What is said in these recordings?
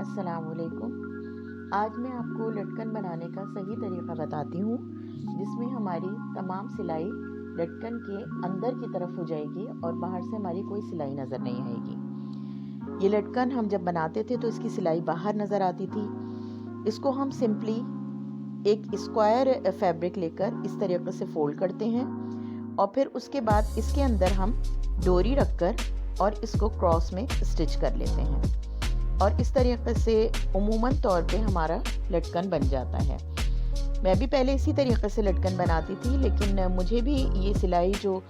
अस्सलामुअलैकुम। आज मैं आपको लटकन बनाने का सही तरीका बताती हूँ, जिसमें हमारी तमाम सिलाई लटकन के अंदर की तरफ हो जाएगी और बाहर से हमारी कोई सिलाई नज़र नहीं आएगी। ये लटकन हम जब बनाते थे तो इसकी सिलाई बाहर नज़र आती थी। इसको हम सिंपली एक स्क्वायर फैब्रिक लेकर इस तरीके से फोल्ड करते हैं और फिर उसके बाद इसके अंदर हम डोरी रखकर और इसको क्रॉस में स्टिच कर लेते हैं और इस तरीके से उमूमन तौर पे हमारा लटकन बन जाता है। मैं भी पहले इसी तरीके से लटकन बनाती थी, लेकिन मुझे भी ये सिलाई जो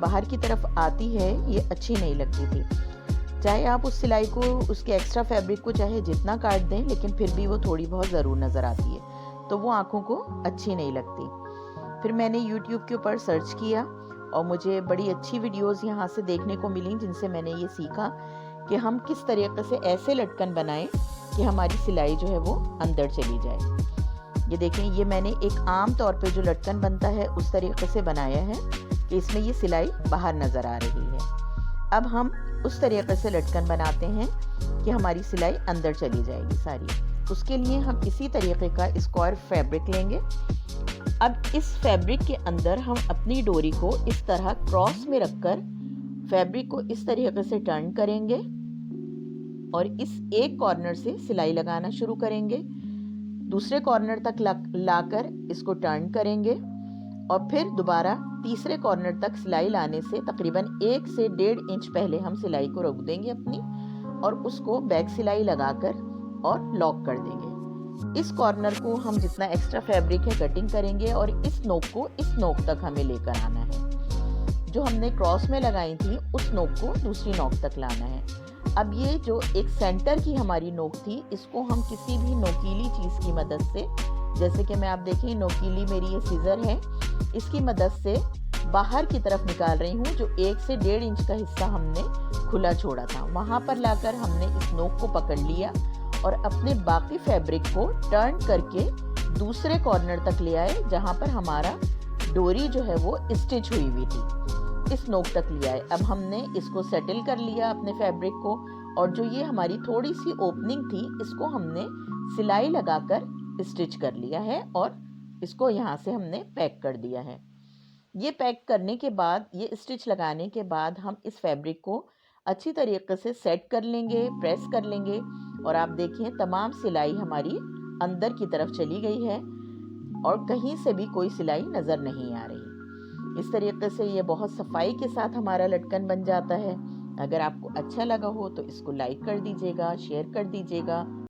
बाहर की तरफ आती है ये अच्छी नहीं लगती थी। चाहे आप उस सिलाई को, उसके एक्स्ट्रा फैब्रिक को चाहे जितना काट दें, लेकिन फिर भी वो थोड़ी बहुत ज़रूर नज़र आती है, तो वो आँखों को अच्छी नहीं लगती। फिर मैंने YouTube के ऊपर सर्च किया और मुझे बड़ी अच्छी वीडियोस यहाँ से देखने को मिली, जिनसे मैंने ये सीखा कि हम किस तरीके से ऐसे लटकन बनाएं कि हमारी सिलाई जो है वो अंदर चली जाए। ये देखें, ये मैंने एक आम तौर पे जो लटकन बनता है उस तरीके से बनाया है कि इसमें ये सिलाई बाहर नज़र आ रही है। अब हम उस तरीके से लटकन बनाते हैं कि हमारी सिलाई अंदर चली जाएगी सारी। उसके लिए हम इसी तरीके का स्क्वायर फैब्रिक लेंगे। अब इस फैब्रिक के अंदर हम अपनी डोरी को इस तरह क्रॉस में रखकर फैब्रिक को इस तरीके से टर्न करेंगे और इस एक कॉर्नर से सिलाई लगाना शुरू करेंगे। दूसरे कॉर्नर तक लाकर इसको टर्न करेंगे और फिर दोबारा तीसरे कॉर्नर तक सिलाई लाने से तकरीबन 1 से 1.5 इंच पहले हम सिलाई को रोक देंगे अपनी और उसको बैक सिलाई लगाकर और लॉक कर देंगे। इस कॉर्नर को हम जितना एक्स्ट्रा फैब्रिक है कटिंग करेंगे और इस नोक को इस नोक तक हमें लेकर आना है। जो हमने क्रॉस में लगाई थी उस नोक को दूसरी नोक तक लाना है। अब ये जो एक सेंटर की हमारी नोक थी, इसको हम किसी भी नोकीली चीज़ की मदद से, जैसे कि मैं आप देखें नोकीली मेरी ये सीज़र है, इसकी मदद से बाहर की तरफ निकाल रही हूँ। जो 1 से 1.5 इंच का हिस्सा हमने खुला छोड़ा था, वहाँ पर लाकर हमने इस नोक को पकड़ लिया और अपने बाकी फैब्रिक को टर्न करके दूसरे कॉर्नर तक ले आए, जहाँ पर हमारा डोरी जो है वो स्टिच हुई हुई थी, इस नोक तक ले आए। अब हमने इसको सेटल कर लिया अपने फैब्रिक को, और जो ये हमारी थोड़ी सी ओपनिंग थी इसको हमने सिलाई लगाकर स्टिच कर लिया है और इसको यहाँ से हमने पैक कर दिया है। ये पैक करने के बाद, ये स्टिच लगाने के बाद हम इस फैब्रिक को अच्छी तरीके से सेट कर लेंगे, प्रेस कर लेंगे और आप देखें तमाम सिलाई हमारी अंदर की तरफ चली गई है और कहीं से भी कोई सिलाई नज़र नहीं आ रही। इस तरीके से ये बहुत सफाई के साथ हमारा लटकन बन जाता है। अगर आपको अच्छा लगा हो तो इसको लाइक कर दीजिएगा, शेयर कर दीजिएगा।